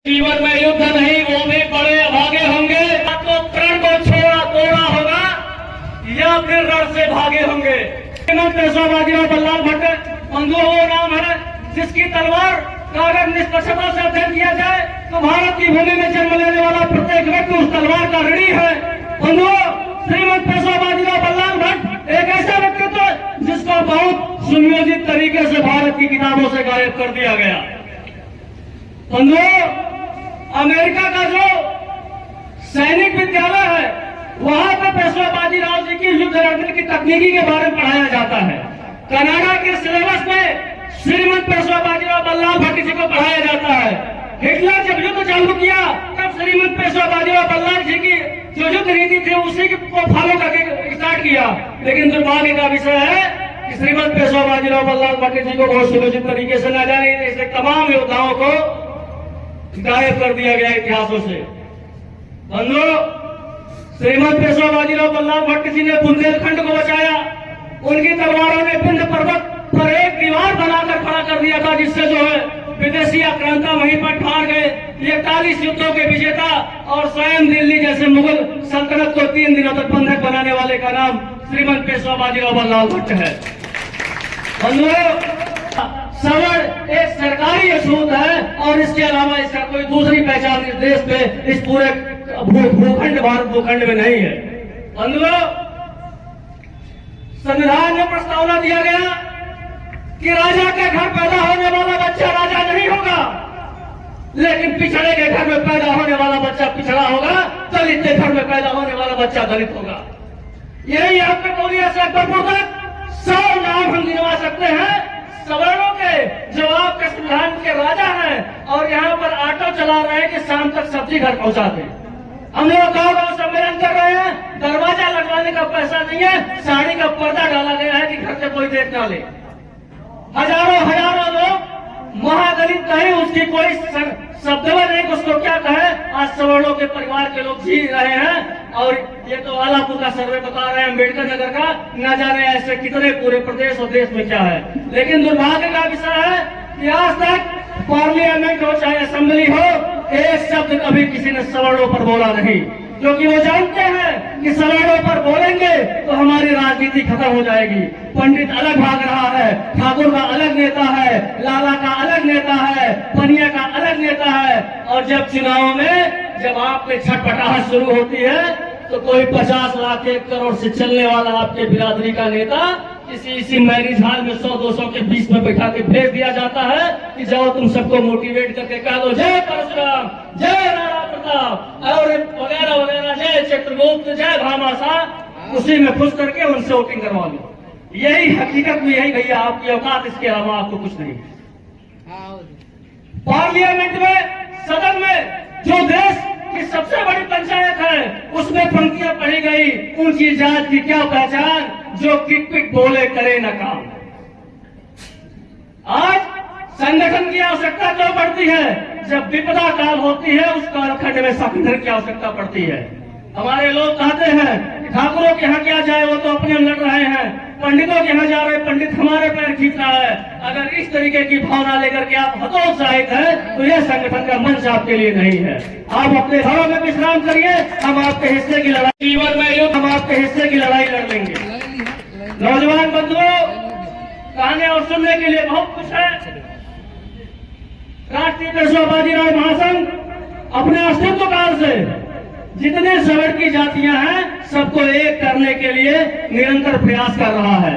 जीवन में युद्ध नहीं, वो भी बड़े अभागे होंगे। तो प्रण को छोड़ा तोड़ा होगा या फिर रण से भागे होंगे। पेशवा बाजीराव बल्लाल भट्ट बंधुओं वो नाम है जिसकी तलवार का अगर निष्पक्षता से अध्ययन किया जाए तो भारत की भूमि में जन्म लेने वाला प्रत्येक व्यक्ति उस तलवार का ऋणी है। बंधुओं, श्रीमंत पेशवा बाजीराव बल्लाल भट्ट एक ऐसा व्यक्तित्व जिसको बहुत सुनियोजित तरीके से भारत की किताबों से गायब कर दिया गया। बंधुओं, अमेरिका का जो सैनिक विद्यालय है वहां पर पेशवा बाजीराव जी की युद्ध लड़ने की तकनीकी के बारे में पढ़ाया जाता है। कनाडा के सिलेबस में श्रीमंत पेशवा बाजीराव बल्लाल भट्ट जी को पढ़ाया जाता है। हिटलर जब युद्ध चालू किया तब श्रीमंत पेशवा बाजीराव बल्लाल जी की जो युद्ध नीति थी उसी को फॉलो करके स्टार्ट किया। लेकिन दुर्भाग्य का विषय है कि श्रीमंत पेशवा बाजीराव बल्लाल भट्ट जी को बहुत सुनियोजित तरीके से न जाने ऐसे तमाम योद्धाओं को गायब कर दिया गया इतिहासों से। बंधुओं, श्रीमंत पेशवा बाजीराव बल्लाल भट्ट जी ने बुंदेलखंड को बचाया। उनकी तलवारों ने विंध्य पर्वत पर एक दीवार बनाकर खड़ा कर दिया था जिससे जो है विदेशी आक्रांता वहीं पर ठार गए। 41 युद्धों के विजेता और स्वयं दिल्ली जैसे मुगल सल्तनत को 3 दिनों तक बंधक बनाने वाले का नाम श्रीमंत पेशवा बाजीराव बल्लाल भट्ट है। बंधुओं, सवर्ण एक सरकारी अछूत है और इसके अलावा इसका कोई दूसरी पहचान इस देश पे इस पूरे भूखंड भारत भूखंड में नहीं है। बंधुओं, संविधान में प्रस्तावना दिया गया कि राजा के घर पैदा होने वाला बच्चा राजा नहीं होगा, लेकिन पिछड़े के घर में पैदा होने वाला बच्चा पिछड़ा होगा, दलित के घर में पैदा होने वाला बच्चा दलित होगा। यही आपके बोलिए से अकबरपुर तक 100 नाम हम गिनवा सकते हैं सवर्णों के जो आपके संविधान के राजा हैं और यहाँ पर ऑटो चला रहे हैं कि शाम तक सब्जी घर पहुंचा दें। हम लोग गाँव सम्मेलन कर रहे हैं, दरवाजा लगवाने का पैसा नहीं है, साड़ी का पर्दा डाला गया है कि घर से कोई देख ना ले। हजारों लोग महादलित कहे उसकी कोई शब्द नहीं, उसको क्या कहे, आज सवर्णों के परिवार के लोग जी रहे हैं। और ये तो आलापुर का सर्वे बता रहे हैं, अम्बेडकर नगर का, न जाने ऐसे कितने पूरे प्रदेश और देश में क्या है। लेकिन दुर्भाग्य का विषय है कि आज तक पार्लियामेंट हो चाहे असेंबली हो, एक शब्द कभी किसी ने सवर्णों पर बोला नहीं, क्योंकि वो जानते हैं कि सवर्णों पर बोलेंगे तो हमारी राजनीति खत्म हो जाएगी। पंडित अलग भाग रहा है, ठाकुर का अलग नेता है, लाला का अलग नेता है, पनिया का अलग नेता है। और जब चुनाव में जब आप में छटपटाहट शुरू होती है तो कोई 50 लाख 1 करोड़ से चलने वाला आपके बिरादरी का नेता इसी मैरिज हॉल में 100-200 के बीच में बैठा के भेज दिया जाता है कि जाओ तुम सबको मोटिवेट करके कह दो जय परशुराम, जय राणा प्रताप और वगैरह वगैरह, जय चित्रगुप्त, जय भामाशाह, उसी में खुश करके उनसे वोटिंग करवा लो। यही हकीकत में यही भैया आपकी औकात, इसके अलावा आपको कुछ नहीं। पार्लियामेंट में, सदन में जो देश की सबसे बड़ी पंचायत है उसमें पंक्तियां पढ़ी गई, ऊंची जात की क्या पहचान, जो किक पिक बोले करे न काम। आज संगठन की आवश्यकता क्यों पड़ती है? जब विपदा काल होती है उस कालखंड में संगठन की आवश्यकता पड़ती है। हमारे लोग कहते हैं ठाकुरों के यहाँ क्या जाए, वो तो अपने में लड़ रहे हैं, पंडितों के यहाँ जा रहे पंडित हमारे पैर खींच रहा है। अगर इस तरीके की भावना लेकर के आप हतोत्साहित हैं तो यह संगठन का मंच आपके लिए नहीं है। आप अपने घरों में विश्राम करिए, हम आपके हिस्से की लड़ाई, जीवन में युद्ध, हम आपके हिस्से की लड़ाई लड़ लेंगे। नौजवान बंधुओं, कहने और सुनने के लिए बहुत कुछ है। राष्ट्रीय पेशवा बाजीराव महासंघ अपने अस्तित्व काल से जितने सवर्ण की जातियां हैं सबको एक करने के लिए निरंतर प्रयास कर रहा है।